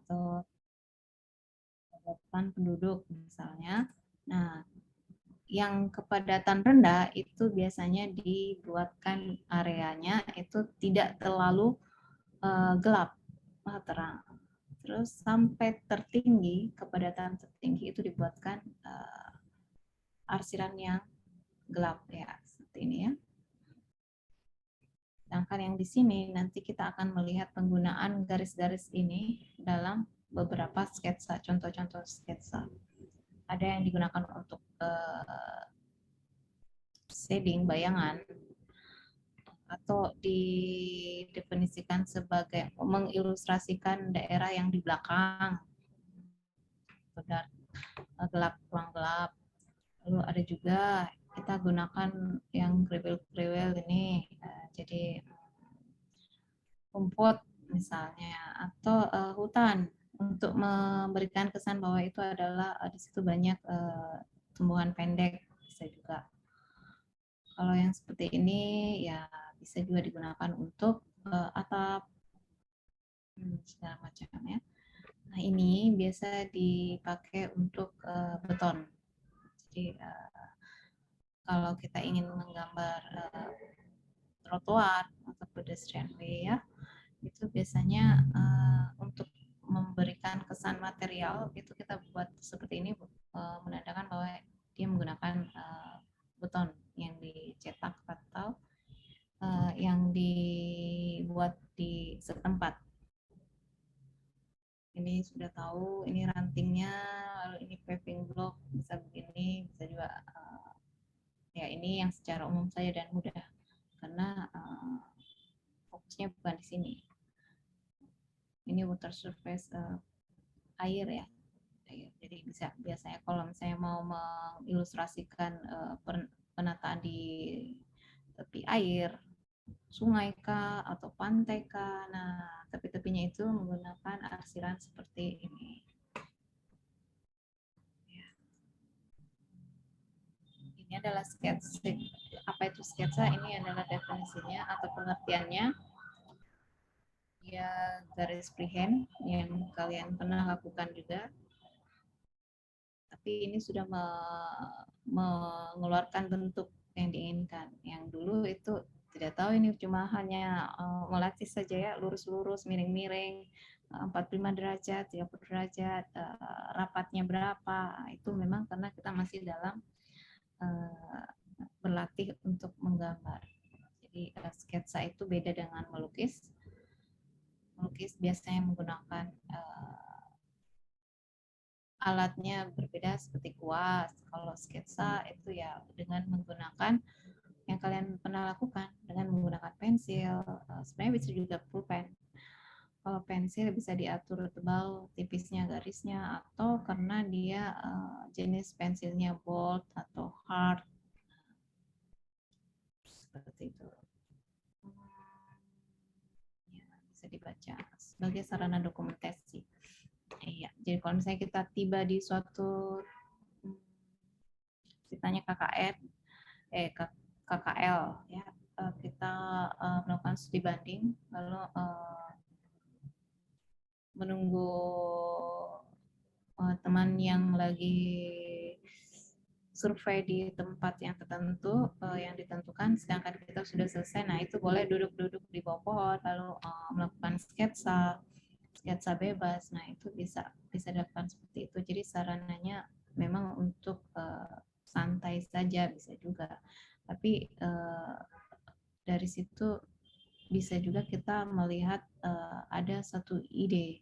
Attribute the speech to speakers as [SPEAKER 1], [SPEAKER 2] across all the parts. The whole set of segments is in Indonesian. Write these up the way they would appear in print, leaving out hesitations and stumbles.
[SPEAKER 1] atau kepadatan penduduk misalnya. Nah, yang kepadatan rendah itu biasanya dibuatkan areanya itu tidak terlalu gelap, terang. Terus sampai tertinggi, kepadatan tertinggi itu dibuatkan arsiran yang gelap ya, seperti ini ya. Sedangkan yang di sini nanti kita akan melihat penggunaan garis-garis ini dalam beberapa sketsa, contoh-contoh sketsa. Ada yang digunakan untuk shading, bayangan, atau didefinisikan sebagai mengilustrasikan daerah yang di belakang, gelap, ruang gelap. Lalu ada juga kita gunakan yang kriwel-kriwel ini, jadi rumput misalnya, atau hutan untuk memberikan kesan bahwa itu adalah di situ banyak tumbuhan pendek, bisa juga. Kalau yang seperti ini ya bisa juga digunakan untuk atap segala macam ya. Nah ini biasa dipakai untuk beton. Jadi kalau kita ingin menggambar trotoar atau pedestrian way ya, itu biasanya untuk memberikan kesan material itu kita buat seperti ini, menandakan bahwa dia menggunakan beton yang dicetak atau yang dibuat di setempat. Ini sudah tahu, ini rantingnya, lalu ini paving block, bisa begini, bisa juga ya ini yang secara umum saja dan mudah karena fokusnya bukan di sini. Ini water surface air ya. Jadi bisa biasanya kalau misalnya mau mengilustrasikan penataan di tepi air, sungai kah atau pantai kah. Nah, tepi-tepinya itu menggunakan arsiran seperti ini. Ini adalah sketsa. Apa itu sketsa? Ini adalah definisinya atau pengertiannya. Ya, garis freehand yang kalian pernah lakukan juga. Tapi ini sudah mengeluarkan bentuk yang diinginkan. Yang dulu itu tidak tahu, ini cuma hanya melatih saja ya, lurus-lurus, miring-miring, 45 derajat, 30 derajat, rapatnya berapa. Itu memang karena kita masih dalam berlatih untuk menggambar. Jadi sketsa itu beda dengan melukis. Melukis biasanya menggunakan alatnya berbeda seperti kuas. Kalau sketsa itu ya dengan menggunakan yang kalian pernah lakukan dengan menggunakan pensil. Sebenarnya bisa juga pulpen. Kalau pensil bisa diatur tebal tipisnya garisnya, atau karena dia jenis pensilnya bold atau hard seperti itu. Ya, bisa dibaca sebagai sarana dokumentasi. Iya, jadi kalau misalnya kita tiba di suatu ceritanya KKL ya, kita melakukan studi banding, lalu menunggu teman yang lagi survei di tempat yang tertentu yang ditentukan, sedangkan kita sudah selesai. Nah itu boleh duduk-duduk di bawah pohon lalu melakukan sketsa bebas. Nah itu bisa dilakukan seperti itu. Jadi sarananya memang untuk santai saja bisa juga, tapi dari situ bisa juga kita melihat ada satu ide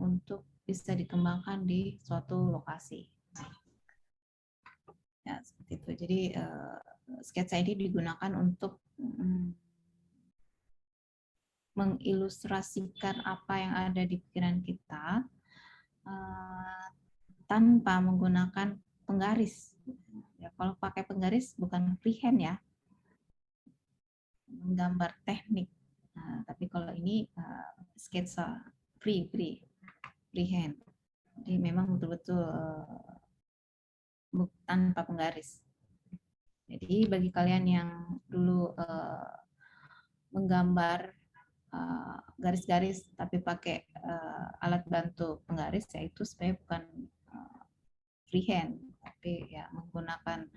[SPEAKER 1] untuk bisa dikembangkan di suatu lokasi. Ya, seperti itu. Jadi sketsa ini digunakan untuk mengilustrasikan apa yang ada di pikiran kita tanpa menggunakan penggaris. Ya, kalau pakai penggaris bukan freehand ya, menggambar teknik. Nah, tapi kalau ini sketsa freehand. Jadi memang betul-betul tanpa penggaris. Jadi bagi kalian yang dulu menggambar garis-garis tapi pakai alat bantu penggaris, yaitu sebenarnya bukan freehand, tapi ya menggunakan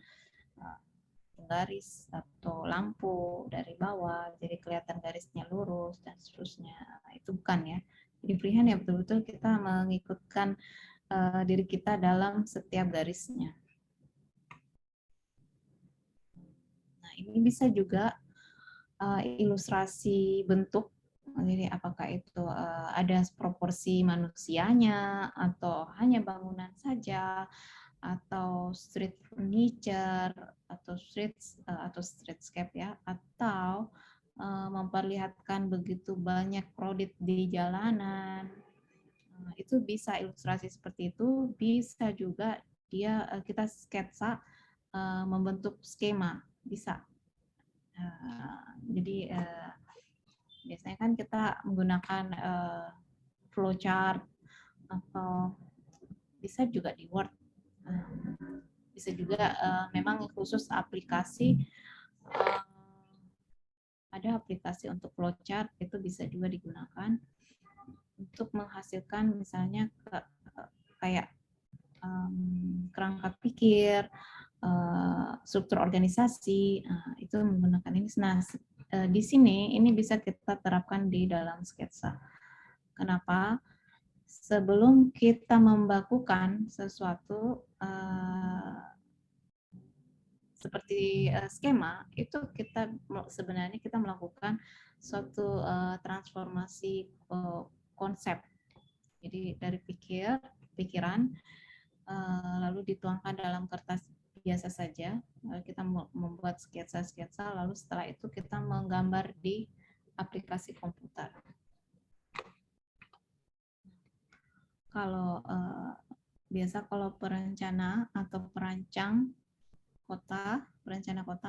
[SPEAKER 1] penggaris atau lampu dari bawah jadi kelihatan garisnya lurus dan seterusnya. Itu bukan ya. Jadi freehand ya betul-betul kita mengikutkan diri kita dalam setiap garisnya. Nah, ini bisa juga ilustrasi bentuk. Jadi apakah itu ada proporsi manusianya atau hanya bangunan saja, atau street furniture atau streetscape ya, atau memperlihatkan begitu banyak kredit di jalanan. Itu bisa ilustrasi seperti itu. Bisa juga kita sketsa membentuk skema, bisa. Jadi biasanya kan kita menggunakan flowchart atau bisa juga di Word. Bisa juga memang khusus aplikasi, ada aplikasi untuk flowchart, itu bisa juga digunakan untuk menghasilkan misalnya kayak kerangka pikir, struktur organisasi, itu menggunakan ini. Nah, di sini ini bisa kita terapkan di dalam sketsa. Kenapa? Sebelum kita membakukan sesuatu seperti skema, itu kita sebenarnya kita melakukan suatu transformasi konsep. Jadi dari pikiran lalu dituangkan dalam kertas biasa saja, lalu kita membuat sketsa-sketsa, lalu setelah itu kita menggambar di aplikasi komputer. Kalau biasa kalau perencana atau perencana kota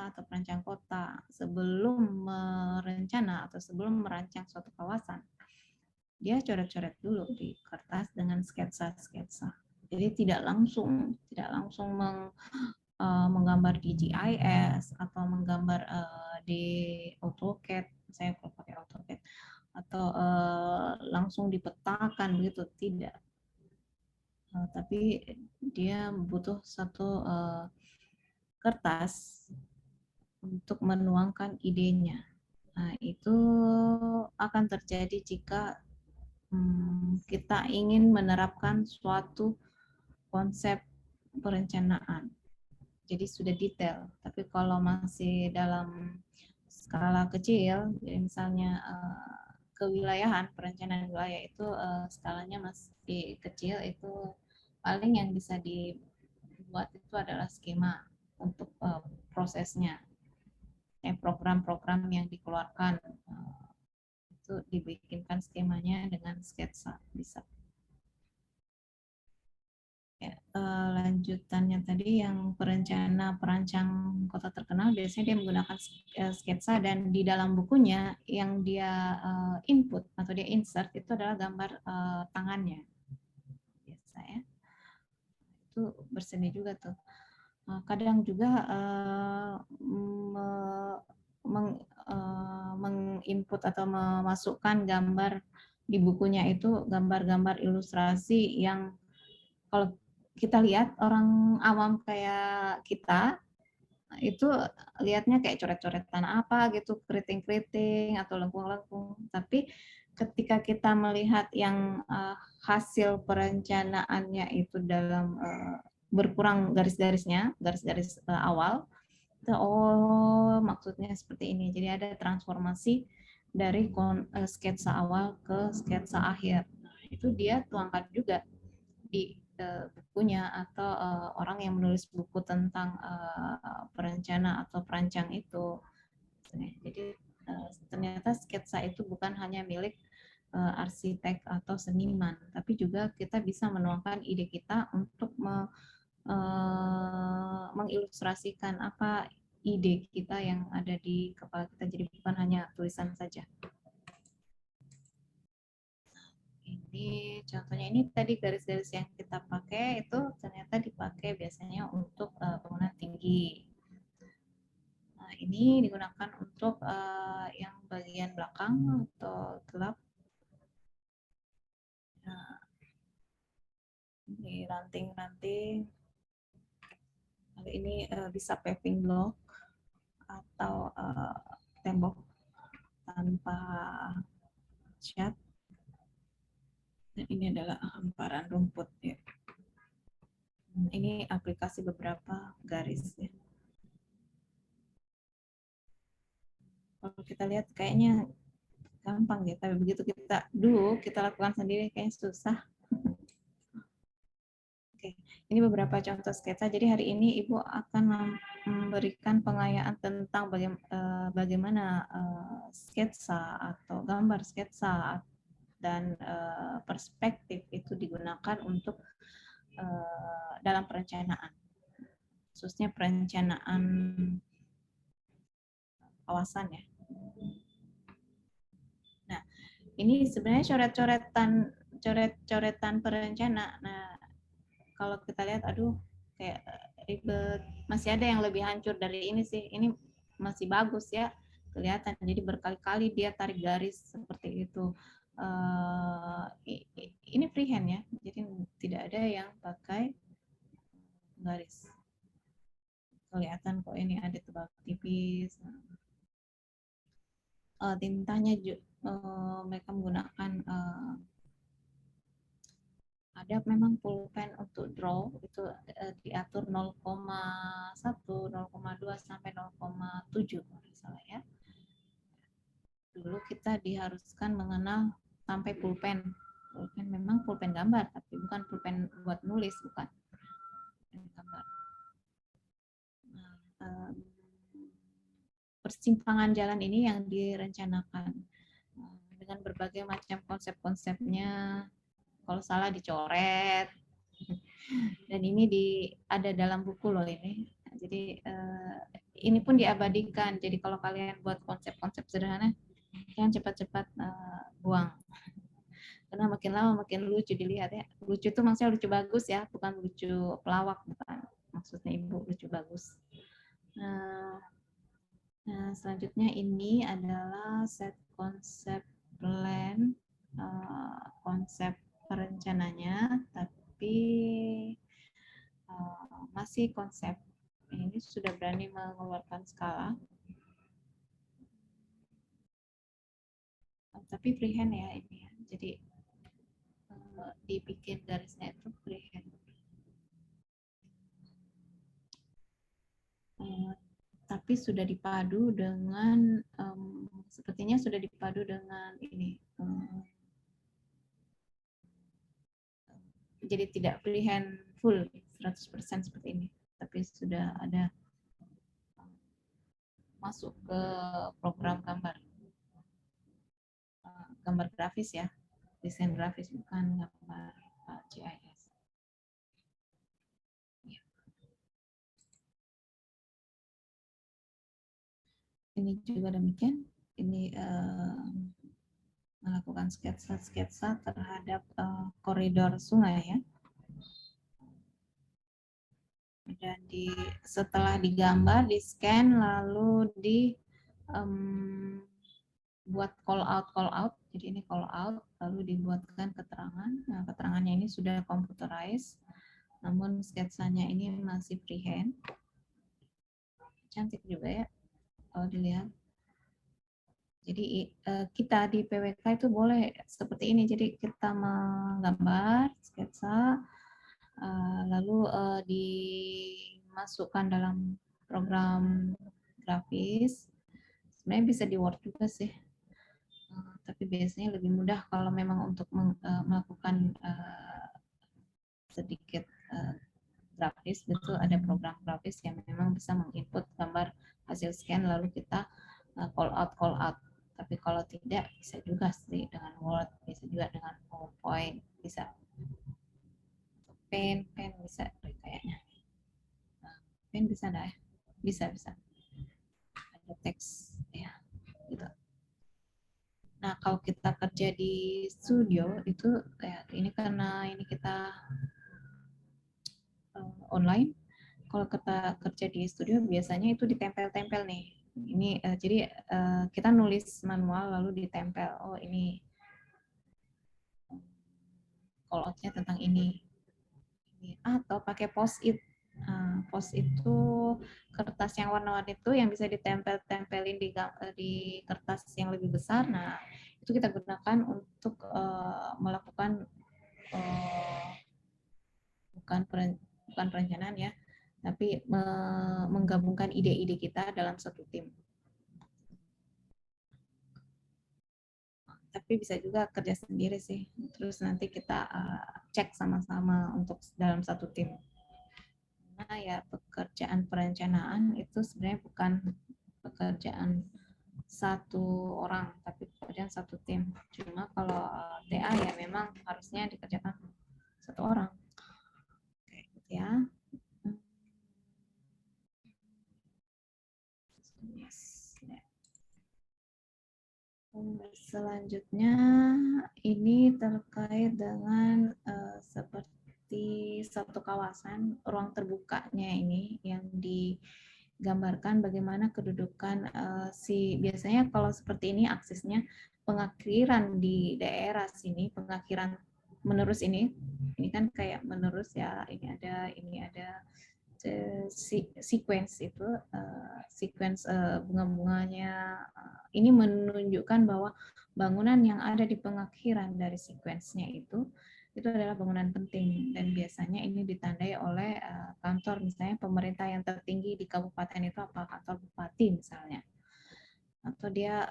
[SPEAKER 1] atau perancang kota, sebelum merencana atau sebelum merancang suatu kawasan, dia coret-coret dulu di kertas dengan sketsa-sketsa. Jadi tidak langsung menggambar di GIS atau menggambar di AutoCAD, saya kalau pakai AutoCAD, atau langsung dipetakan begitu, tidak. Tapi dia butuh satu kertas untuk menuangkan idenya. Nah, itu akan terjadi jika kita ingin menerapkan suatu konsep perencanaan. Jadi sudah detail. Tapi kalau masih dalam skala kecil, jadi misalnya kewilayahan, perencanaan wilayah itu skalanya masih kecil, itu paling yang bisa dibuat itu adalah skema untuk prosesnya. Program-program yang dikeluarkan itu dibikinkan skemanya dengan sketsa, bisa. Ya, lanjutannya tadi yang perancang kota terkenal biasanya dia menggunakan sketsa, dan di dalam bukunya yang dia input atau dia insert itu adalah gambar tangannya, biasa ya. Itu berseni juga tuh. Kadang juga menginput atau memasukkan gambar di bukunya itu gambar-gambar ilustrasi yang kalau kita lihat orang awam kayak kita itu lihatnya kayak coret-coretan apa gitu, keriting-keriting atau lengkung-lengkung. Tapi ketika kita melihat yang hasil perencanaannya itu dalam berkurang garis-garisnya, garis-garis awal, oh maksudnya seperti ini. Jadi ada transformasi dari sketsa awal ke sketsa akhir. Nah, itu dia tuangkan juga di bukunya, atau orang yang menulis buku tentang perencana atau perancang itu. Jadi ternyata sketsa itu bukan hanya milik arsitek atau seniman, tapi juga kita bisa menuangkan ide kita untuk mengilustrasikan apa ide kita yang ada di kepala kita, jadi bukan hanya tulisan saja. Ini contohnya, ini tadi garis-garis yang kita pakai itu ternyata dipakai biasanya untuk bangunan tinggi. Nah, ini digunakan untuk yang bagian belakang atau gelap. Nah, ini ranting-ranting. Lalu ini bisa paving block atau tembok tanpa cat. Dan ini adalah hamparan rumput ya. Ini aplikasi beberapa garis ya. Kalau kita lihat kayaknya gampang ya, tapi begitu kita lakukan sendiri kayaknya susah. Oke, ini beberapa contoh sketsa. Jadi hari ini Ibu akan memberikan pengayaan tentang bagaimana sketsa atau gambar sketsa dan perspektif itu digunakan untuk dalam perencanaan, khususnya perencanaan kawasan ya. Nah, ini sebenarnya coret-coretan perencana. Nah, kalau kita lihat, aduh, kayak ribet. Masih ada yang lebih hancur dari ini sih. Ini masih bagus ya, kelihatan. Jadi berkali-kali dia tarik garis seperti itu. Ini freehand ya, jadi tidak ada yang pakai garis. Kelihatan kok ini ada tebal tipis. Tintanya mereka menggunakan ada memang pulpen untuk draw itu diatur 0,1, 0,2 sampai 0,7 kalau salah ya. Dulu kita diharuskan mengenal sampai pulpen. Pulpen memang pulpen gambar, tapi bukan pulpen buat nulis, bukan. Gambar. Nah, persimpangan jalan ini yang direncanakan dengan berbagai macam konsep-konsepnya. Kalau salah dicoret. Dan ini ada dalam buku loh ini. Jadi ini pun diabadikan. Jadi kalau kalian buat konsep-konsep sederhana, jangan cepat-cepat buang. Karena makin lama makin lucu dilihat ya. Lucu itu maksudnya lucu bagus ya, bukan lucu pelawak, bukan. Maksudnya Ibu lucu bagus. Nah, selanjutnya ini adalah set konsep plan, konsep perencananya, tapi masih konsep. Ini sudah berani mengeluarkan skala, tapi freehand ya ini ya. Jadi dibikin garisnya itu freehand. Tapi sudah dipadu dengan sepertinya sudah dipadu dengan ini. Jadi tidak freehand full 100% seperti ini, tapi sudah ada masuk ke program gambar grafis ya, desain grafis, bukan gambar GIS. Ya. Ini juga demikian. Ini melakukan sketsa terhadap koridor sungai ya. Dan setelah digambar, di scan, lalu buat call out. Jadi ini call out, lalu dibuatkan keterangan. Nah, keterangannya ini sudah computerized, namun sketsanya ini masih freehand. Cantik juga ya kalau dilihat. Jadi kita di PWK itu boleh seperti ini. Jadi kita menggambar sketsa, lalu dimasukkan dalam program grafis. Sebenarnya bisa di Word juga sih, tapi biasanya lebih mudah kalau memang untuk melakukan sedikit grafis, betul ada program grafis yang memang bisa menginput gambar hasil scan lalu kita call out. Tapi kalau tidak, bisa juga sih dengan Word, bisa juga dengan PowerPoint, bisa pen bisa kayaknya. Pen bisa enggak ya? Bisa. Ada teks ya, gitu. Nah, kalau kita kerja di studio itu kayak ini, karena ini kita online. Kalau kita kerja di studio biasanya itu ditempel-tempel nih. Ini jadi kita nulis manual lalu ditempel. Oh ini call out-nya tentang ini. Atau pakai post-it. Post itu kertas yang warna-warni itu yang bisa ditempel-tempelin di kertas yang lebih besar. Nah, itu kita gunakan untuk melakukan bukan perencanaan ya, tapi menggabungkan ide-ide kita dalam satu tim. Tapi bisa juga kerja sendiri sih. Terus nanti kita cek sama-sama untuk dalam satu tim. Nah ya pekerjaan perencanaan itu sebenarnya bukan pekerjaan satu orang, tapi pekerjaan satu tim. Cuma kalau TA ya memang harusnya dikerjakan satu orang. Oke, gitu ya. Selanjutnya ini terkait dengan seperti satu kawasan ruang terbukanya ini yang digambarkan bagaimana kedudukan biasanya kalau seperti ini aksesnya pengakhiran di daerah sini, pengakhiran menerus ini kan kayak menerus ya, ini ada sequence itu sequence bunga-bunganya ini menunjukkan bahwa bangunan yang ada di pengakhiran dari sequence-nya itu adalah bangunan penting dan biasanya ini ditandai oleh kantor misalnya pemerintah yang tertinggi di kabupaten itu apa kantor bupati misalnya atau dia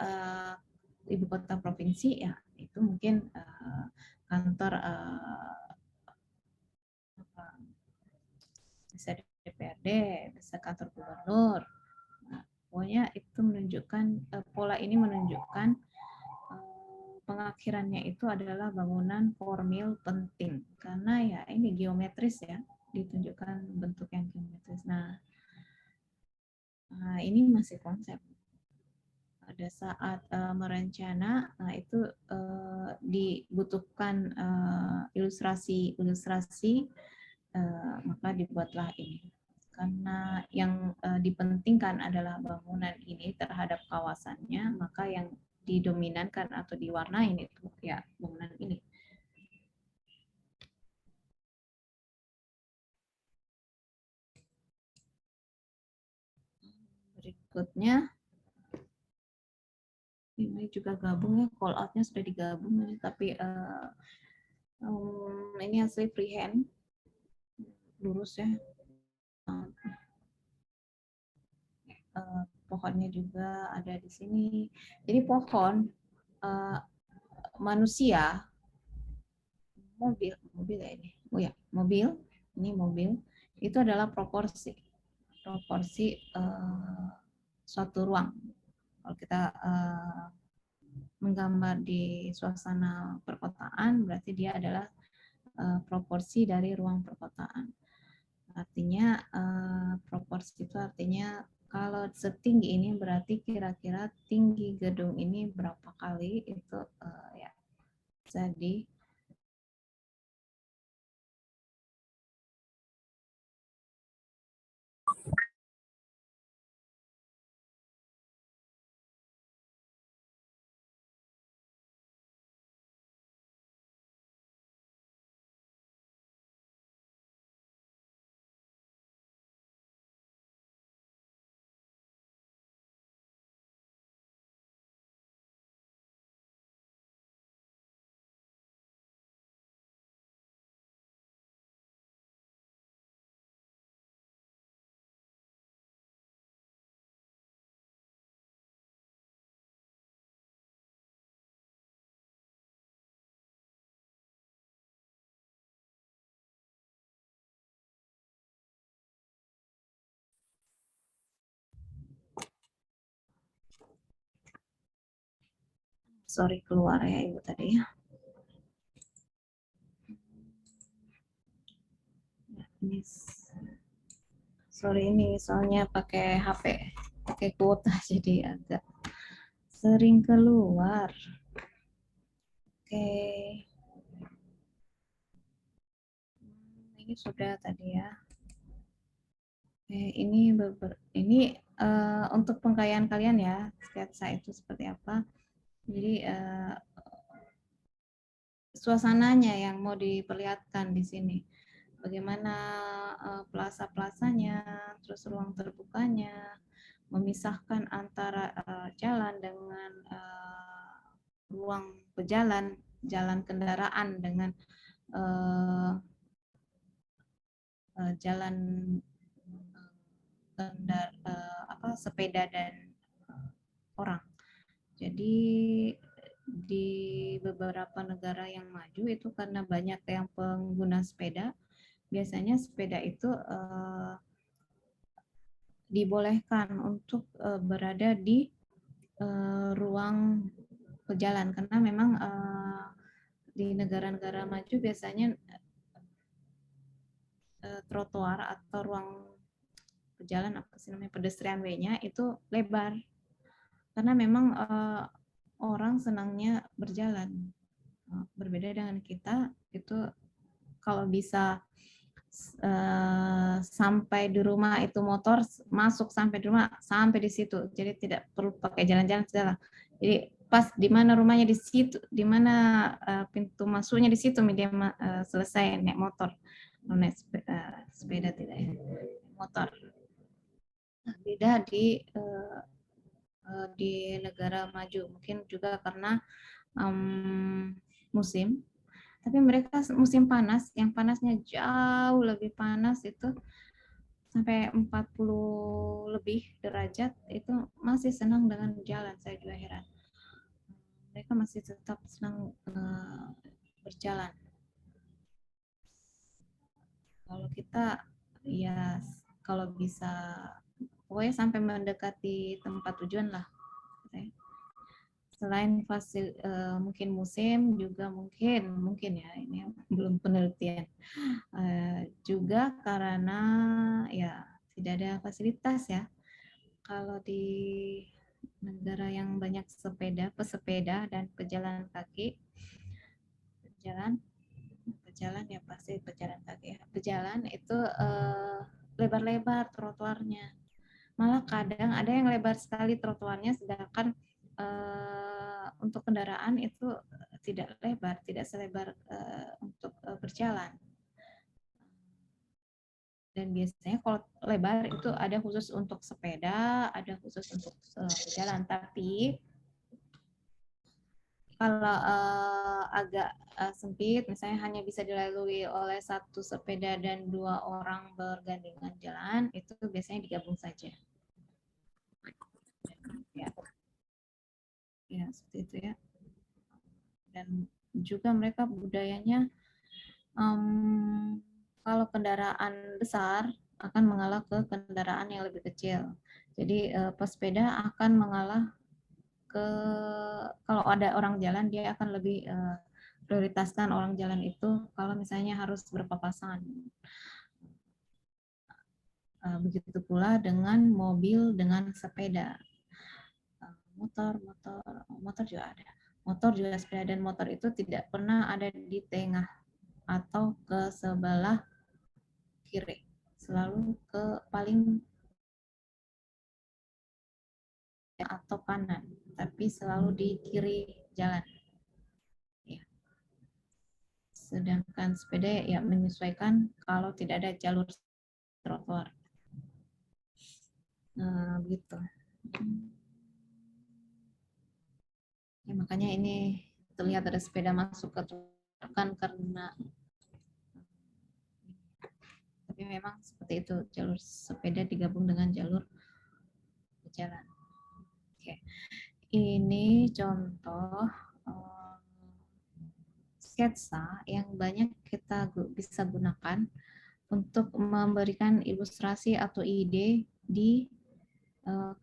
[SPEAKER 1] ibu kota provinsi ya itu mungkin kantor bisa DPRD, bisa kantor gubernur. Nah, pokoknya itu menunjukkan pola ini menunjukkan pengakhirannya itu adalah bangunan formil penting karena ya ini geometris ya ditunjukkan bentuk yang geometris. Nah ini masih konsep. Pada saat merencana, nah itu dibutuhkan ilustrasi, maka dibuatlah ini. Karena yang dipentingkan adalah bangunan ini terhadap kawasannya, maka yang didominankan atau diwarnain itu ya bangunan ini. Berikutnya ini juga gabung ya, call out-nya sudah digabung tapi ini hasil freehand lurus ya. Pohonnya juga ada di sini. Jadi pohon manusia mobil ya ini. Oh ya, mobil. Ini mobil. Itu adalah proporsi suatu ruang. Kalau kita menggambar di suasana perkotaan berarti dia adalah proporsi dari ruang perkotaan. Artinya proporsi itu artinya kalau setinggi ini berarti kira-kira tinggi gedung ini berapa kali itu ya bisa di sorry keluar ya Ibu tadi ya. Ini sorry ini soalnya pakai HP, pakai kuota jadi agak sering keluar. Oke. Ini sudah tadi ya. Ini untuk pengkayaan kalian ya, sketsa itu seperti apa. Jadi suasananya yang mau diperlihatkan di sini. Bagaimana plaza-plazanya, terus ruang terbukanya, memisahkan antara jalan dengan ruang pejalan, jalan kendaraan dengan jalan sepeda dan orang. Jadi di beberapa negara yang maju itu karena banyak yang pengguna sepeda, biasanya sepeda itu dibolehkan untuk berada di ruang pejalan karena memang di negara-negara maju biasanya trotoar atau ruang pejalan apa sih namanya pedestrian way-nya itu lebar karena memang orang senangnya berjalan. Berbeda dengan kita itu kalau bisa sampai di rumah itu motor masuk sampai di rumah sampai di situ, jadi tidak perlu pakai jalan-jalan segala. Jadi pas di mana rumahnya di situ, di mana pintu masuknya di situ dia selesai naik motor, naik sepeda tidak ya, motor. Beda di negara maju, mungkin juga karena musim. Tapi mereka musim panas, yang panasnya jauh lebih panas itu sampai 40 lebih derajat itu masih senang dengan jalan. Saya juga heran. Mereka masih tetap senang berjalan. Kalau kita ya kalau bisa pokoknya sampai mendekati tempat tujuan lah. Selain mungkin musim juga mungkin ya ini belum penelitian juga karena ya tidak ada fasilitas ya kalau di negara yang banyak pesepeda dan pejalan kaki pejalan ya pasti pejalan kaki ya pejalan itu lebar-lebar trotoarnya. Malah kadang ada yang lebar sekali trotoarnya, sedangkan untuk kendaraan itu tidak lebar, tidak selebar untuk berjalan. Dan biasanya kalau lebar itu ada khusus untuk sepeda, ada khusus untuk berjalan. Tapi kalau agak sempit, misalnya hanya bisa dilalui oleh satu sepeda dan 2 orang bergandengan jalan, itu biasanya digabung saja. Ya, ya seperti itu ya. Dan juga mereka budayanya kalau kendaraan besar akan mengalah ke kendaraan yang lebih kecil. Jadi pesepeda akan mengalah ke kalau ada orang jalan dia akan lebih prioritaskan orang jalan itu kalau misalnya harus berpapasan. Begitu pula dengan mobil dengan sepeda. Motor juga ada. Motor juga sepeda dan motor itu tidak pernah ada di tengah atau ke sebelah kiri. Selalu ke paling atau kanan, tapi selalu di kiri jalan. Ya. Sedangkan sepeda ya menyesuaikan kalau tidak ada jalur trotoar. Nah, begitu. Ya, makanya ini terlihat ada sepeda masuk ke kan karena tapi memang seperti itu jalur sepeda digabung dengan jalur jalan. Oke. Ini contoh sketsa yang banyak kita bisa gunakan untuk memberikan ilustrasi atau ide di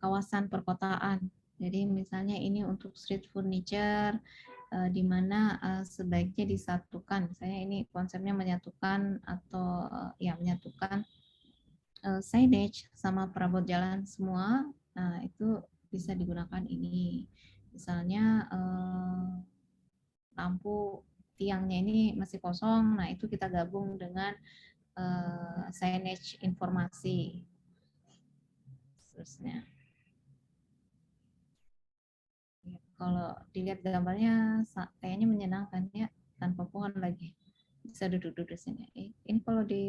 [SPEAKER 1] kawasan perkotaan. Jadi misalnya ini untuk street furniture, di mana sebaiknya disatukan. Misalnya ini konsepnya menyatukan atau ya menyatukan signage sama perabot jalan semua. Nah itu bisa digunakan ini. Misalnya lampu tiangnya ini masih kosong, nah itu kita gabung dengan signage informasi. Terusnya, ya, kalau dilihat gambarnya kayaknya menyenangkan ya, tanpa pohon lagi. Bisa duduk-duduk sini. Ini kalau di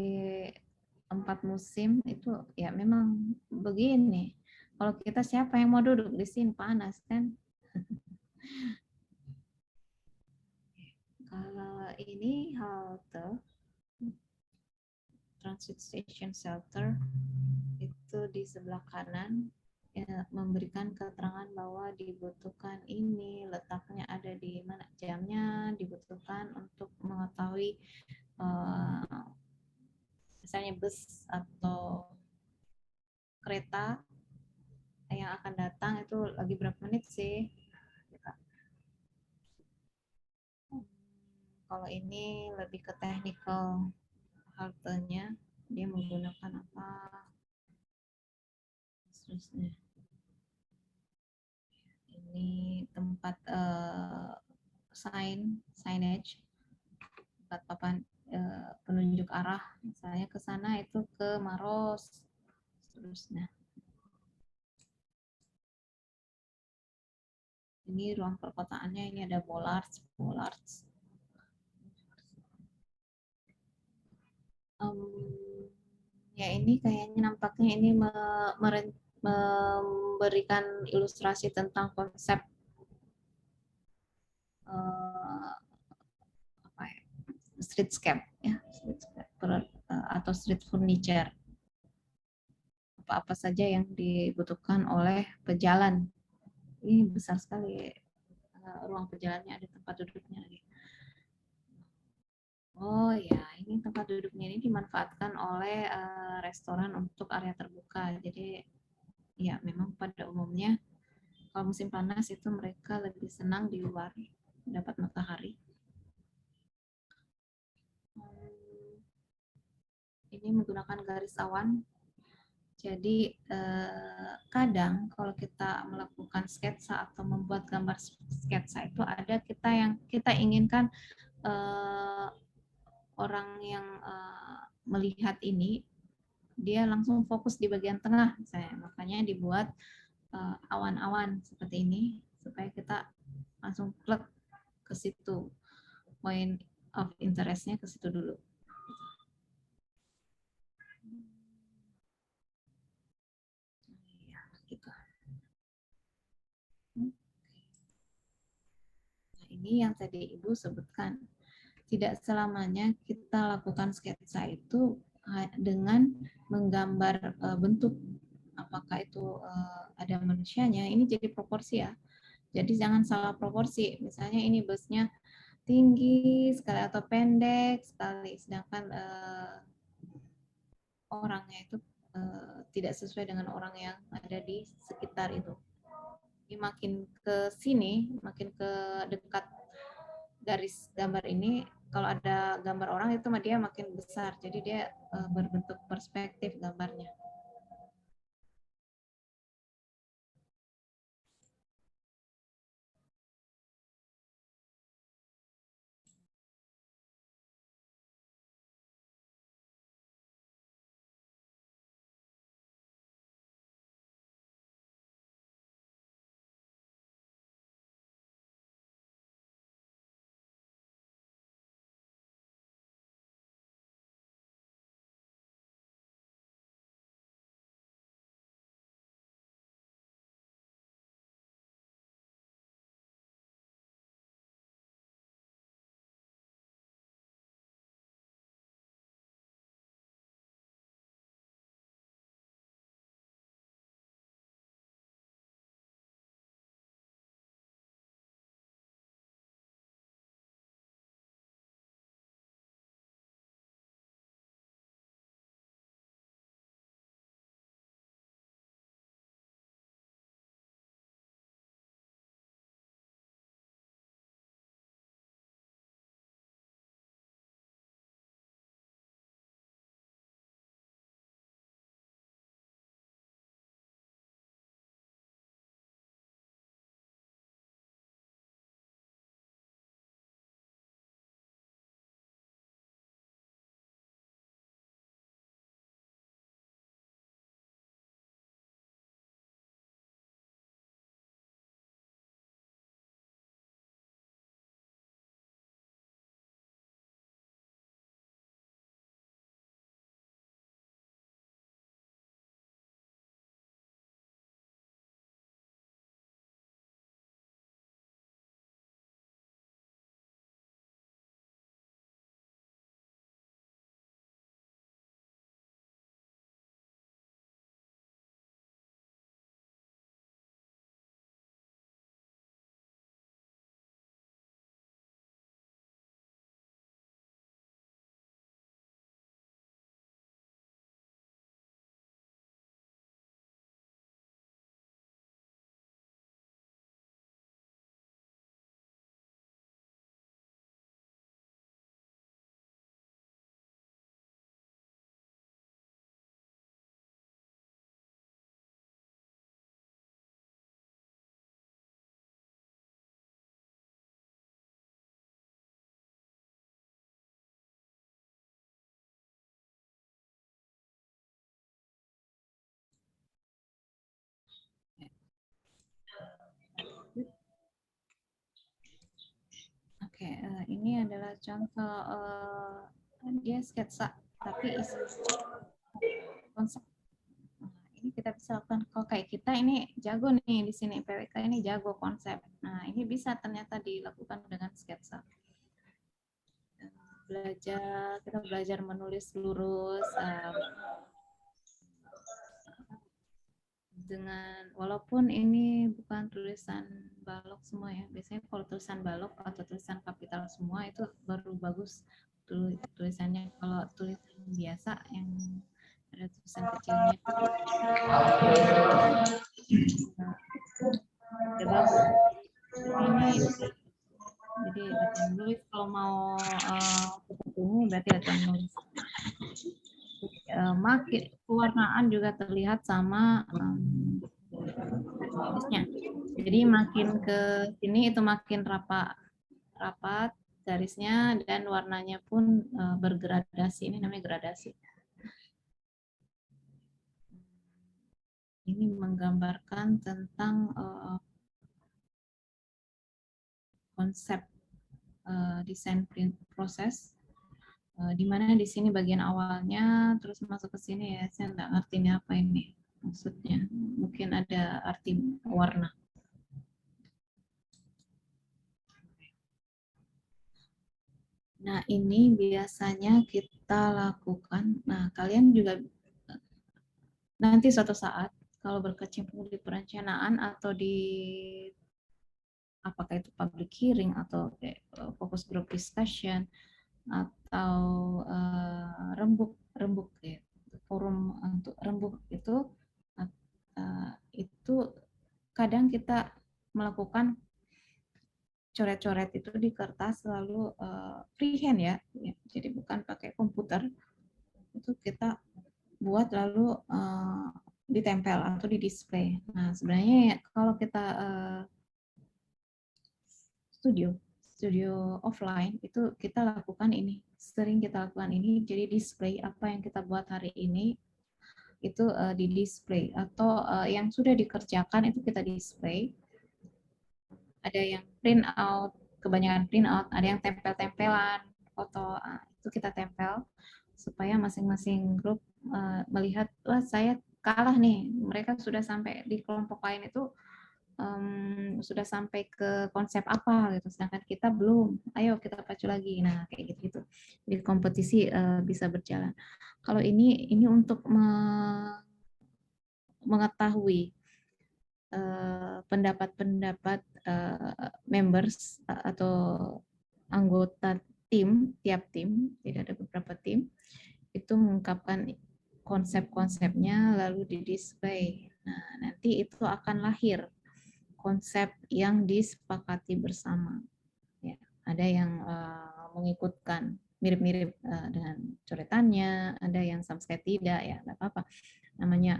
[SPEAKER 1] tempat musim itu ya memang begini. Kalau kita siapa yang mau duduk di sini, panas kan? Kalau ini halte transit station shelter itu di sebelah kanan, ya, memberikan keterangan bahwa dibutuhkan ini, letaknya ada di mana, jamnya dibutuhkan untuk mengetahui misalnya bus atau kereta yang akan datang itu lagi berapa menit sih. Kalau ini lebih ke technical haltenya, dia menggunakan apa terusnya. Ini tempat signage, tempat papan penunjuk arah, misalnya ke sana itu ke Maros seterusnya. Ini ruang perkotaannya, ini ada bollards. Ya ini kayaknya nampaknya ini memberikan ilustrasi tentang konsep apa ya, streetscape ya, atau street furniture. Apa-apa saja yang dibutuhkan oleh pejalan. Ini besar sekali ruang pejalannya, ada tempat duduknya lagi. Oh ya, ini tempat duduknya ini dimanfaatkan oleh restoran untuk area terbuka. Jadi ya memang pada umumnya kalau musim panas itu mereka lebih senang di luar, dapat matahari. Ini menggunakan garis awan. Jadi kadang kalau kita melakukan sketsa atau membuat gambar sketsa itu ada kita yang kita inginkan orang yang melihat ini dia langsung fokus di bagian tengah misalnya. Makanya dibuat awan-awan seperti ini supaya kita langsung plek ke situ, point of interestnya ke situ dulu. Ya, gitu. Nah, ini yang tadi Ibu sebutkan. Tidak selamanya kita lakukan sketsa itu dengan menggambar bentuk, apakah itu ada manusianya, ini jadi proporsi ya. Jadi jangan salah proporsi. Misalnya ini busnya tinggi sekali atau pendek sekali, sedangkan orangnya itu tidak sesuai dengan orang yang ada di sekitar itu. Jadi makin ke sini, makin ke dekat garis gambar ini, kalau ada gambar orang itu dia makin besar, jadi dia berbentuk perspektif gambarnya. ini adalah contoh dia sketsa, tapi isi konsep. Nah, ini kita bisa lakukan. Kalau kayak kita ini jago nih di sini, PWK ini jago konsep. Nah, ini bisa ternyata dilakukan dengan sketsa. Kita belajar menulis lurus dengan, walaupun ini bukan tulisan balok semua ya. Biasanya kalau tulisan balok atau tulisan kapital semua itu baru bagus tulisannya. Kalau tulisan biasa yang ada tulisan kecilnya udah bagus. Ini jadi latihan menulis, kalau mau seperti ini berarti latihan menulis. Makin pewarnaan juga terlihat sama garisnya. Jadi makin ke sini itu makin rapat garisnya, dan warnanya pun bergradasi. Ini namanya gradasi. Ini menggambarkan tentang konsep desain proses, di mana di sini bagian awalnya terus masuk ke sini ya, saya nggak ngerti ini apa ini maksudnya, mungkin ada arti warna. Nah, ini biasanya kita lakukan. Nah, kalian juga nanti suatu saat kalau berkecimpung di perencanaan atau di apakah itu public hearing atau focus group discussion atau rembuk ya, forum untuk rembuk itu kadang kita melakukan coret-coret itu di kertas, lalu freehand ya, jadi bukan pakai komputer, itu kita buat lalu ditempel atau di display. Nah, sebenarnya ya, kalau kita studio offline itu kita lakukan ini, sering kita lakukan ini, jadi display apa yang kita buat hari ini itu di display, atau yang sudah dikerjakan itu kita display. Ada yang print out, kebanyakan print out, ada yang tempel-tempelan foto, itu kita tempel supaya masing-masing grup melihat, wah saya kalah nih, mereka sudah sampai di kelompok lain itu sudah sampai ke konsep apa gitu, sedangkan kita belum, ayo kita pacu lagi. Nah, kayak gitu. Jadi kompetisi bisa berjalan. Kalau ini untuk mengetahui pendapat-pendapat members atau anggota tim, tiap tim, jadi ada beberapa tim, itu mengungkapkan konsep-konsepnya lalu di display. Nah, nanti itu akan lahir konsep yang disepakati bersama. Ya, ada yang mengikutkan mirip-mirip dengan coretannya, ada yang sama sekali tidak, ya nggak apa-apa. Namanya,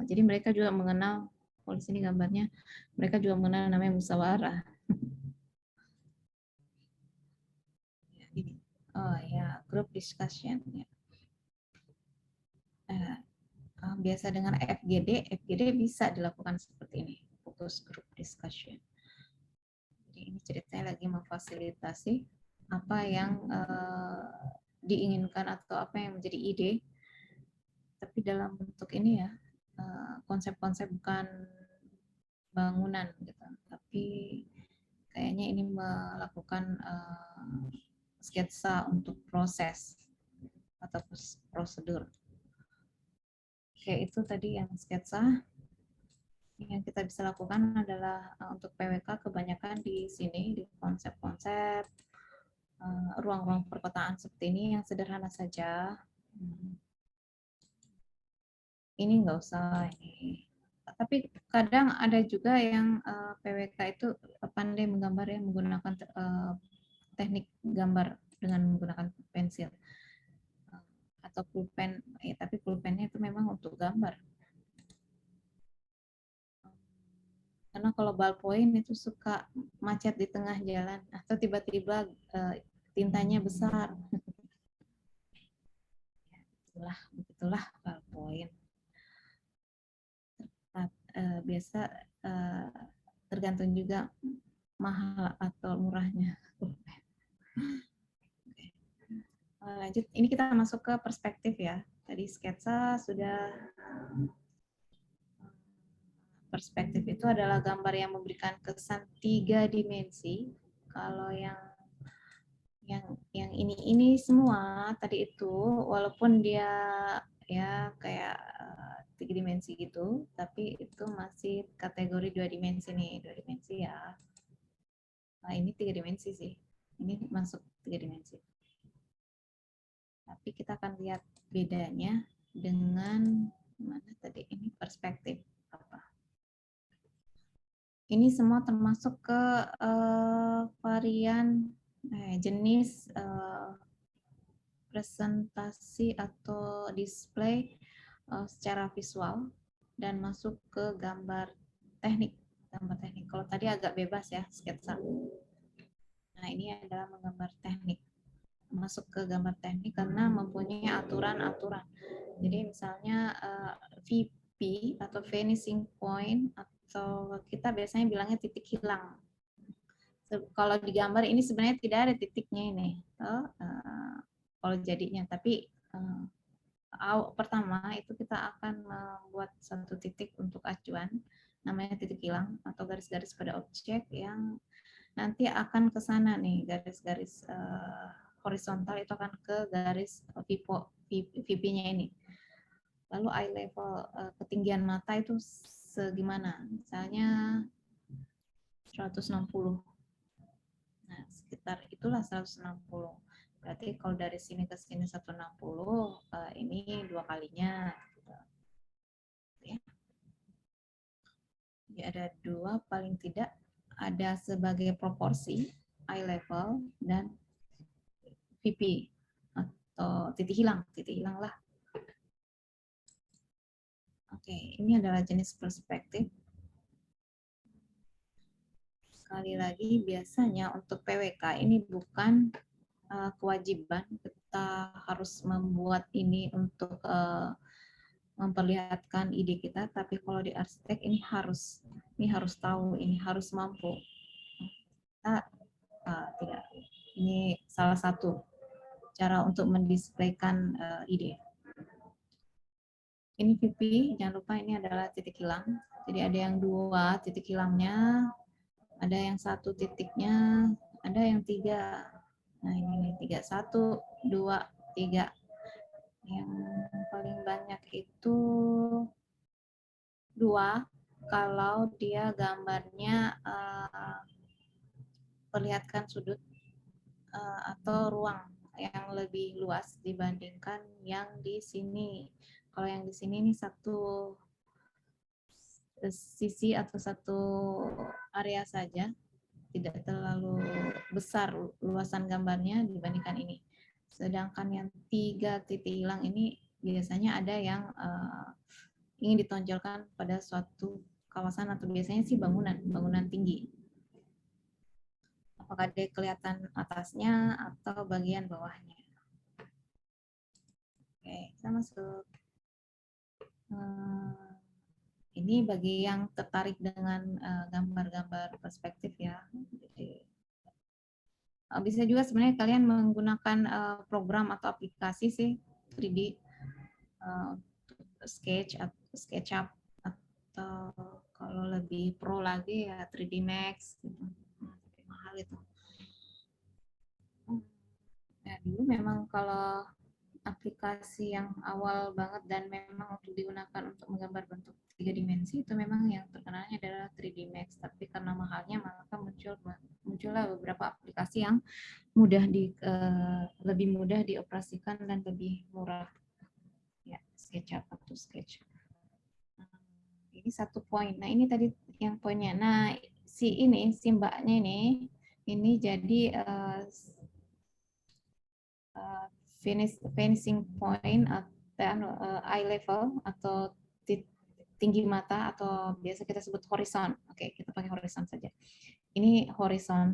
[SPEAKER 1] jadi mereka juga mengenal, kalau di sini gambarnya, mereka juga mengenal namanya musyawarah. Oh ya, group discussion. Ya. Biasa dengan FGD bisa dilakukan seperti ini, focus group discussion. Jadi ini ceritanya lagi memfasilitasi apa yang diinginkan atau apa yang menjadi ide, tapi dalam bentuk ini ya, konsep-konsep bukan bangunan gitu, tapi kayaknya ini melakukan sketsa untuk proses atau prosedur. Oke, itu tadi yang sketsa. Yang kita bisa lakukan adalah untuk PWK kebanyakan di sini, di konsep-konsep ruang-ruang perkotaan seperti ini yang sederhana saja. Ini nggak usah ini. Tapi kadang ada juga yang PWK itu pandai menggambar ya, menggunakan teknik gambar dengan menggunakan pensil atau pulpen. Tapi pulpennya itu memang untuk gambar. Karena kalau ballpoint itu suka macet di tengah jalan atau tiba-tiba tintanya besar. Begitulah ballpoint. Biasa tergantung juga mahal atau murahnya. Lanjut, ini kita masuk ke perspektif ya. Tadi sketsa sudah. Perspektif itu adalah gambar yang memberikan kesan 3 dimensi. Kalau yang ini semua tadi itu, walaupun dia ya kayak 3 dimensi gitu, tapi itu masih kategori 2 dimensi nih, 2 dimensi ya. Nah, ini 3 dimensi sih. Ini masuk 3 dimensi. Tapi kita akan lihat bedanya dengan mana tadi, ini perspektif apa. Ini semua termasuk ke varian jenis presentasi atau display secara visual dan masuk ke gambar teknik. Gambar teknik. Kalau tadi agak bebas ya, sketsa. Nah, ini adalah menggambar teknik. Masuk ke gambar teknik karena mempunyai aturan-aturan. Jadi misalnya VP atau finishing point, atau kita biasanya bilangnya titik hilang. Kalau di gambar ini sebenarnya tidak ada titiknya ini. Kalau jadinya, tapi pertama itu kita akan membuat satu titik untuk acuan, namanya titik hilang atau garis-garis pada objek yang nanti akan ke sana nih, garis-garis horizontal itu akan ke garis VP-nya ini. Lalu eye level, ketinggian mata itu segimana? Misalnya 160. Nah, sekitar itulah 160. Berarti kalau dari sini ke sini 160, ini 2 kalinya. Ya. Jadi ada 2, paling tidak ada sebagai proporsi eye level dan VP atau titik hilang lah. Oke, ini adalah jenis perspektif. Sekali lagi, biasanya untuk PWK ini bukan kewajiban kita harus membuat ini untuk memperlihatkan ide kita, tapi kalau di arsitek ini harus tahu, ini harus mampu. Kita tidak, ini salah satu cara untuk mendisplaykan ide. Ini VP, jangan lupa ini adalah titik hilang. Jadi ada yang 2 titik hilangnya, ada yang 1 titiknya, ada yang 3. Nah ini 3, 1, 2, 3. Yang paling banyak itu 2, kalau dia gambarnya perlihatkan sudut atau ruang yang lebih luas dibandingkan yang di sini. Kalau yang di sini nih satu sisi atau satu area saja, tidak terlalu besar luasan gambarnya dibandingkan ini. Sedangkan yang 3 titik hilang ini biasanya ada yang ingin ditonjolkan pada suatu kawasan atau biasanya sih bangunan tinggi. Apakah dia kelihatan atasnya atau bagian bawahnya? Oke, kita masuk. Ini bagi yang tertarik dengan gambar-gambar perspektif ya. Jadi, bisa juga sebenarnya kalian menggunakan program atau aplikasi sih 3D, SketchUp, atau kalau lebih pro lagi ya 3D Max gitu. Mahal itu. Ya, dulu memang kalau aplikasi yang awal banget dan memang untuk digunakan untuk menggambar bentuk 3 dimensi itu memang yang terkenalnya adalah 3D Max, tapi karena mahalnya maka muncullah beberapa aplikasi yang lebih mudah dioperasikan dan lebih murah. Ya, SketchUp atau Sketch. Ini satu poin. Nah, ini tadi yang poinnya. Nah, si mbaknya ini jadi finishing point atau eye level atau tinggi mata atau biasa kita sebut horizon. Oke, kita pakai horizon saja. Ini horizon,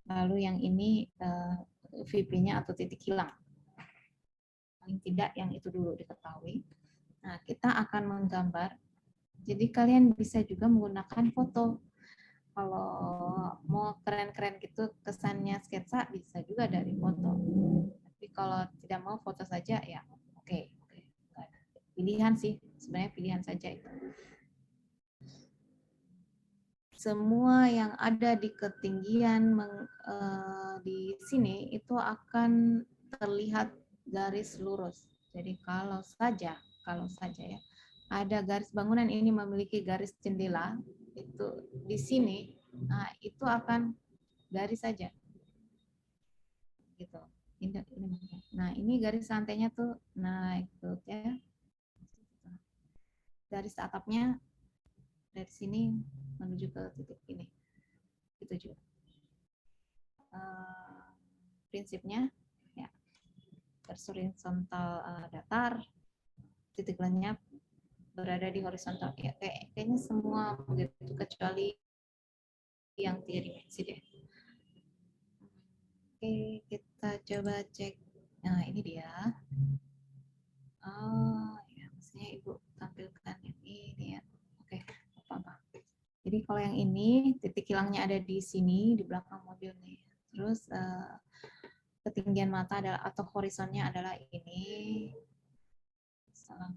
[SPEAKER 1] lalu yang ini VP-nya atau titik hilang. Paling tidak yang itu dulu diketahui. Nah, kita akan menggambar. Jadi kalian bisa juga menggunakan foto. Kalau mau keren-keren gitu kesannya sketsa bisa juga dari foto. Tapi kalau tidak mau foto saja ya oke. Pilihan sih, sebenarnya pilihan saja itu. Semua yang ada di ketinggian di sini itu akan terlihat garis lurus. Jadi kalau saja ya ada garis bangunan ini memiliki garis jendela itu di sini, nah itu akan garis saja gitu. Nah ini garis lantainya tuh naik tuh ya, garis atapnya dari sini menuju ke titik ini. Itu juga prinsipnya ya, garis horizontal datar, titik lenyap berada di horizontal ya, kayaknya semua begitu kecuali yang tiga dimensi deh. Oke, kita coba cek. Nah ini dia. Oh ya, maksudnya ibu tampilkan yang ini ya. Oke, apa-apa. Jadi kalau yang ini titik hilangnya ada di sini di belakang mobil nih. Terus ketinggian mata adalah atau horizonnya adalah ini. Salam.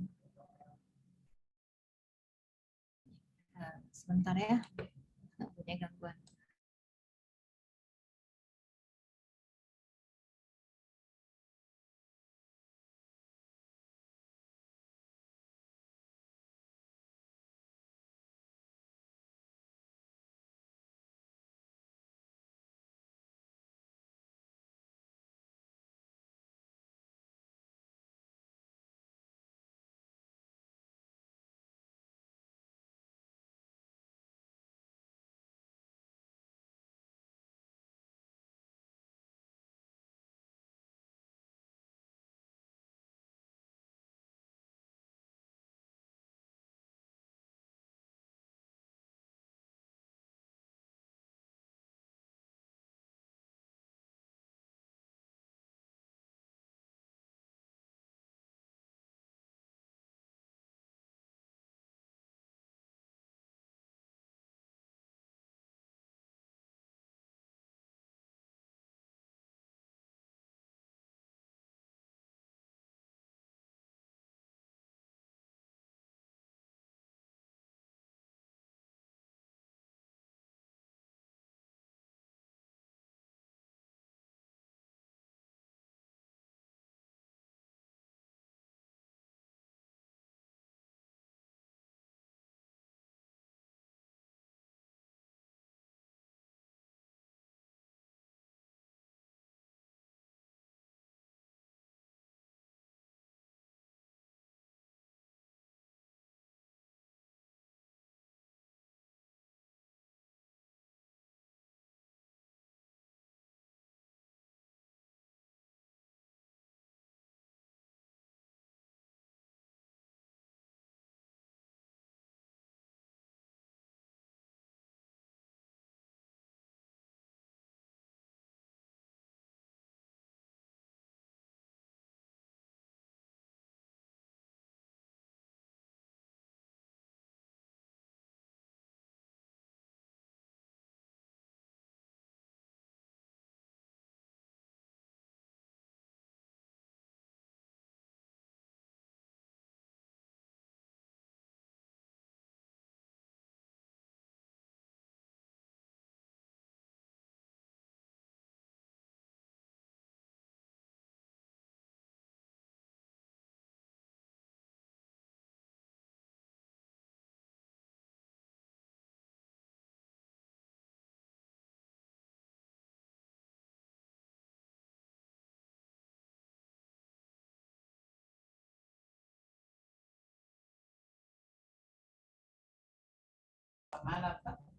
[SPEAKER 1] Sebentar ya, nggak punya gangguan.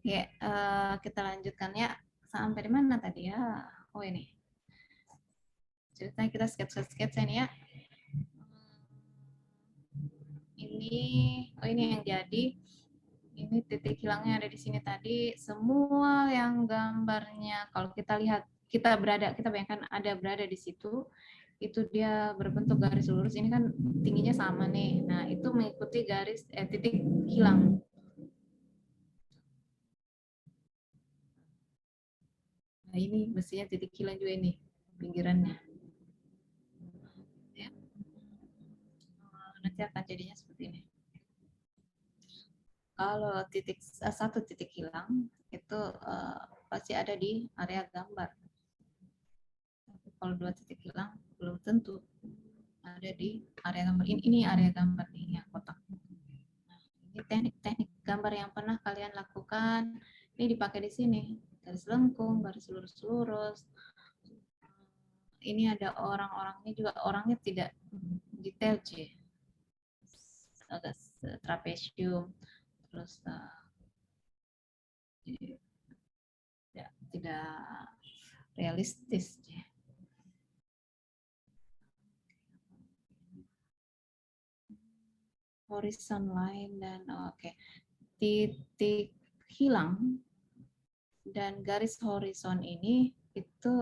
[SPEAKER 1] Ya, kita lanjutkan ya. Sampai di mana tadi ya? Oh ini. Ceritanya kita sketsa-sketsa ini ya. Ini yang jadi. Ini titik hilangnya ada di sini tadi. Semua yang gambarnya, kalau kita lihat, kita bayangkan ada berada di situ, itu dia berbentuk garis lurus. Ini kan tingginya sama nih. Nah, itu mengikuti garis titik hilang. Nah, ini mestinya titik hilang juga ini pinggirannya. Ya. Nanti akan jadinya seperti ini. Kalau satu titik hilang itu pasti ada di area gambar. Tapi kalau dua titik hilang belum tentu ada di area gambar. Ini area gambar nih yang kotak. Nah, ini teknik-teknik gambar yang pernah kalian lakukan. Ini dipakai di sini. Garis lengkung, garis lurus-lurus. Ini ada orang-orangnya juga, orangnya tidak detail sih. Agak trapesium, terus tidak realistis. Horizon line dan oke. Titik hilang dan garis horizon ini itu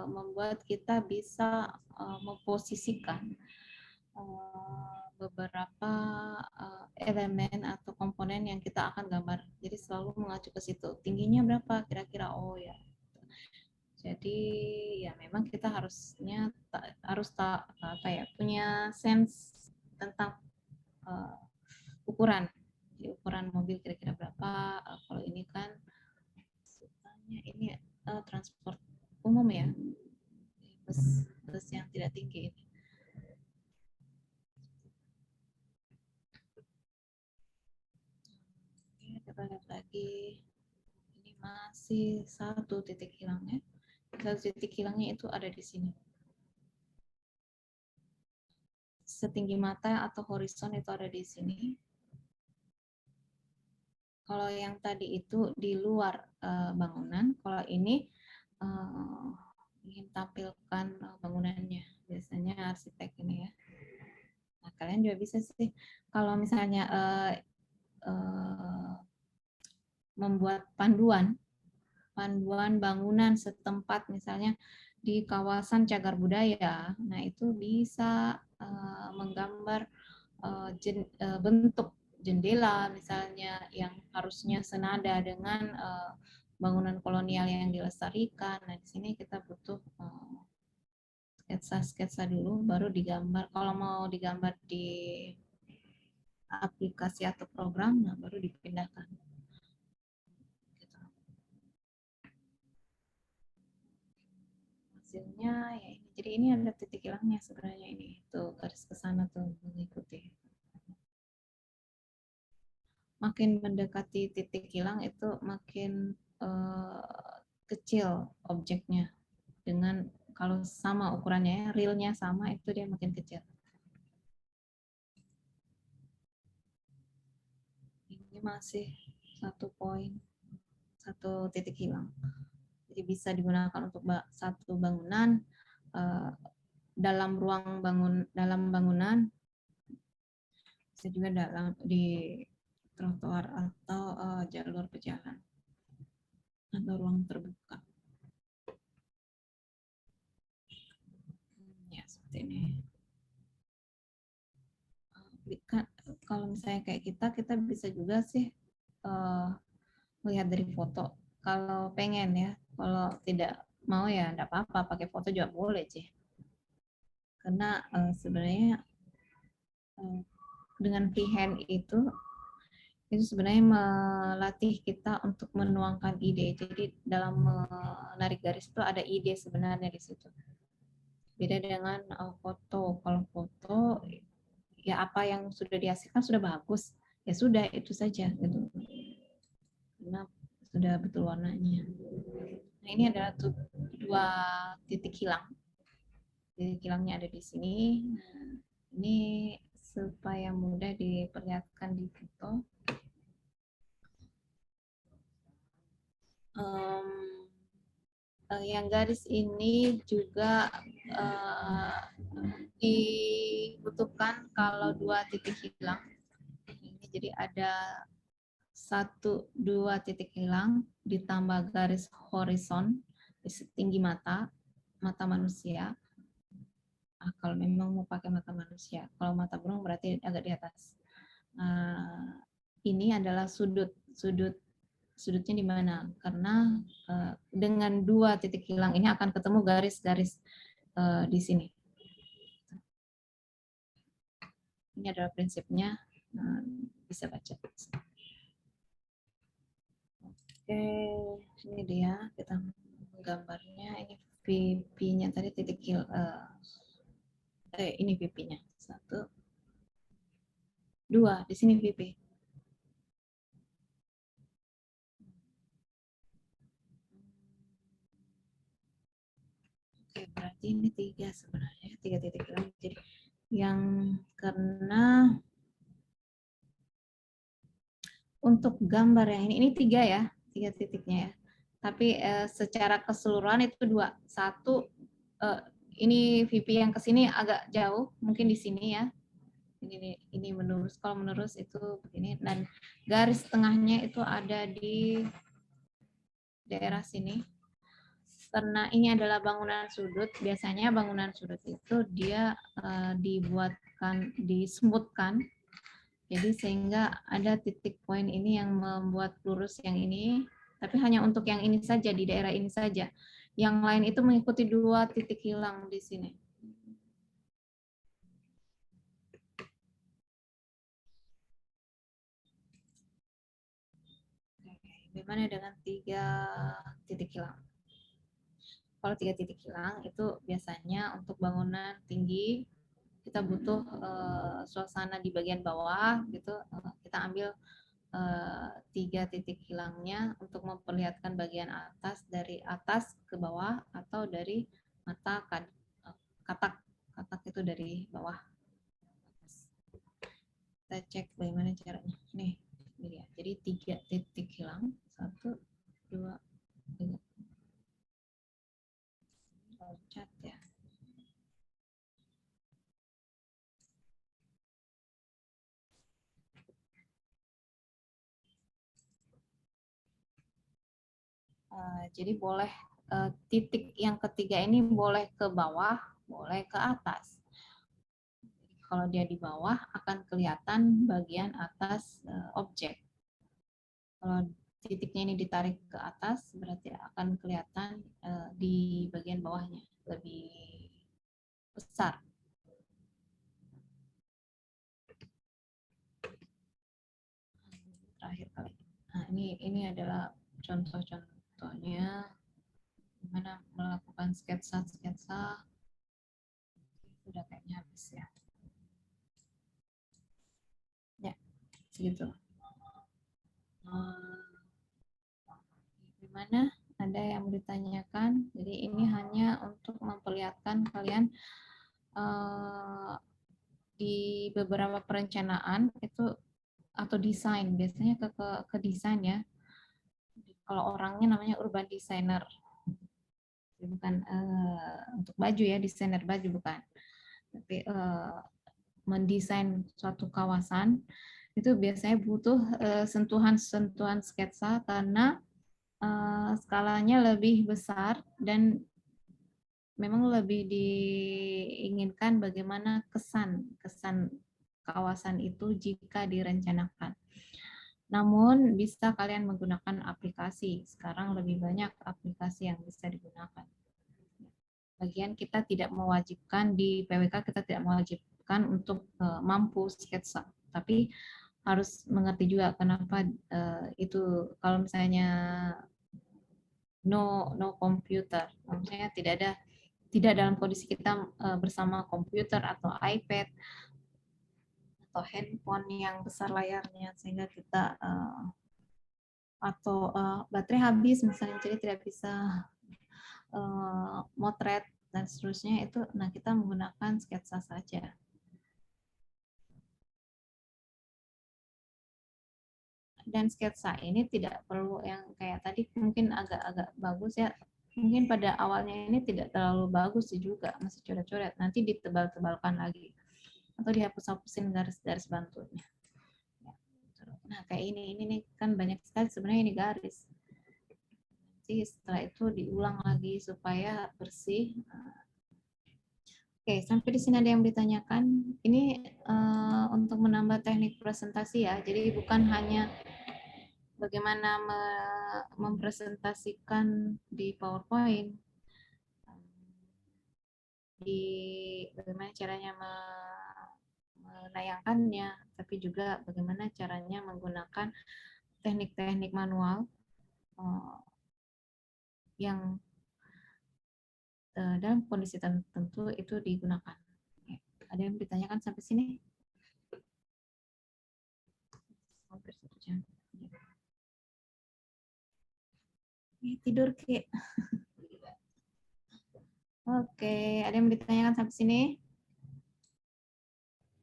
[SPEAKER 1] membuat kita bisa memposisikan beberapa elemen atau komponen yang kita akan gambar. Jadi selalu mengacu ke situ. Tingginya berapa kira-kira? Oh ya. Jadi ya memang kita harus apa ya, punya sense tentang ukuran. Jadi ukuran mobil kira-kira berapa? Kalau ini kan ini transport umum ya, bus yang tidak tinggi ini. Kita lihat lagi, ini masih satu titik hilangnya. Satu titik hilangnya itu ada di sini. Setinggi mata atau horizon itu ada di sini. Kalau yang tadi itu di luar bangunan, kalau ini ingin tampilkan bangunannya, biasanya arsitek ini ya. Nah, kalian juga bisa sih, kalau misalnya membuat panduan bangunan setempat, misalnya di kawasan cagar budaya, nah itu bisa menggambar bentuk jendela misalnya yang harusnya senada dengan bangunan kolonial yang dilestarikan. Nah, di sini kita butuh sketsa dulu, baru digambar. Kalau mau digambar di aplikasi atau program, nah baru dipindahkan. Hasilnya ya ini. Jadi ini ada titik hilangnya sebenarnya ini. Tuh garis ke sana tuh mengikuti. Makin mendekati titik hilang itu makin kecil objeknya. Dengan kalau sama ukurannya, realnya sama, itu dia makin kecil. Ini masih satu titik hilang. Jadi bisa digunakan untuk satu bangunan, dalam bangunan, bisa juga di trotoar atau jalur pejalan atau ruang terbuka. Ya, seperti ini. Kalau misalnya kayak kita bisa juga sih melihat dari foto. Kalau pengen ya, kalau tidak mau ya enggak apa-apa, pakai foto juga boleh sih. Karena sebenarnya dengan freehand itu sebenarnya melatih kita untuk menuangkan ide. Jadi dalam menarik garis itu ada ide sebenarnya di situ. Beda dengan foto. Kalau foto ya apa yang sudah dihasilkan sudah bagus, ya sudah itu saja gitu. Karena sudah betul warnanya. Nah, ini adalah dua titik hilang. Titik hilangnya ada di sini. Nah, ini supaya mudah diperlihatkan di foto. Yang garis ini juga dibutuhkan kalau dua titik hilang. Ini jadi ada 1-2 titik hilang ditambah garis horizon di setinggi mata manusia. Kalau memang mau pakai mata manusia, kalau mata burung berarti agak di atas. Ini adalah sudut sudutnya di mana. Karena dengan 2 titik hilang ini akan ketemu garis-garis di sini. Ini adalah prinsipnya, bisa baca. Oke, ini dia kita gambarnya. Ini VP-nya tadi titik ini VP-nya 1, 2 di sini VP. Oke, berarti ini 3 sebenarnya, 3 titik hilang. Jadi yang karena untuk gambar yang ini 3 ya, 3 titiknya ya. Tapi secara keseluruhan itu 2. 1 ini VP yang ke sini agak jauh, mungkin di sini ya. Ini menurus, kalau menurus itu begini, dan garis tengahnya itu ada di daerah sini. Karena ini adalah bangunan sudut, biasanya bangunan sudut itu dia disebutkan, jadi sehingga ada titik poin ini yang membuat lurus yang ini, tapi hanya untuk yang ini saja, di daerah ini saja. Yang lain itu mengikuti 2 titik hilang di sini. Bagaimana dengan 3 titik hilang? Kalau 3 titik hilang itu biasanya untuk bangunan tinggi kita butuh suasana di bagian bawah gitu, kita ambil 3 titik hilangnya untuk memperlihatkan bagian atas, dari atas ke bawah atau dari mata katak itu dari bawah. Kita cek bagaimana caranya. Nih, ini ya. Jadi 3 titik hilang, 1, 2, 3. Loncat ya. Jadi boleh titik yang ketiga ini boleh ke bawah, boleh ke atas. Kalau dia di bawah akan kelihatan bagian atas objek. Kalau titiknya ini ditarik ke atas, berarti akan kelihatan di bagian bawahnya lebih besar. Terakhir kali. Nah, ini adalah contoh-contohnya gimana melakukan sketsa. Sudah kayaknya habis ya. Ya, segitu. Gimana? Ada yang mau ditanyakan? Jadi ini hanya untuk memperlihatkan kalian di beberapa perencanaan itu atau desain, biasanya ke desain ya. Kalau orangnya namanya urban designer, bukan untuk baju ya, desainer baju bukan, tapi mendesain suatu kawasan itu biasanya butuh sentuhan-sentuhan sketsa karena skalanya lebih besar dan memang lebih diinginkan bagaimana kesan kawasan itu jika direncanakan. Namun bisa kalian menggunakan aplikasi. Sekarang lebih banyak aplikasi yang bisa digunakan. Bagian kita tidak mewajibkan di PWK, kita tidak mewajibkan untuk mampu sketsa, tapi harus mengerti juga kenapa itu kalau misalnya no computer, maksudnya tidak dalam kondisi kita bersama komputer atau iPad atau handphone yang besar layarnya sehingga kita atau baterai habis misalnya, jadi tidak bisa motret dan seterusnya itu, nah kita menggunakan sketsa saja. Dan sketsa ini tidak perlu yang kayak tadi, mungkin agak-agak bagus ya, mungkin pada awalnya ini tidak terlalu bagus sih juga, masih coret-coret, nanti ditebal-tebalkan lagi atau dihapus-hapusin garis-garis bantunya. Nah kayak ini nih kan banyak sekali sebenarnya ini garis. Nanti setelah itu diulang lagi supaya bersih. Oke, sampai di sini ada yang ditanyakan. Ini untuk menambah teknik presentasi ya. Jadi bukan hanya bagaimana mempresentasikan di PowerPoint, di bagaimana caranya menayangkannya, tapi juga bagaimana caranya menggunakan teknik-teknik manual yang dalam kondisi tertentu itu digunakan. Ada yang ditanyakan sampai sini? Hampir 1 jam. Tidur Ki. Oke, ada yang ditanyakan sampai sini?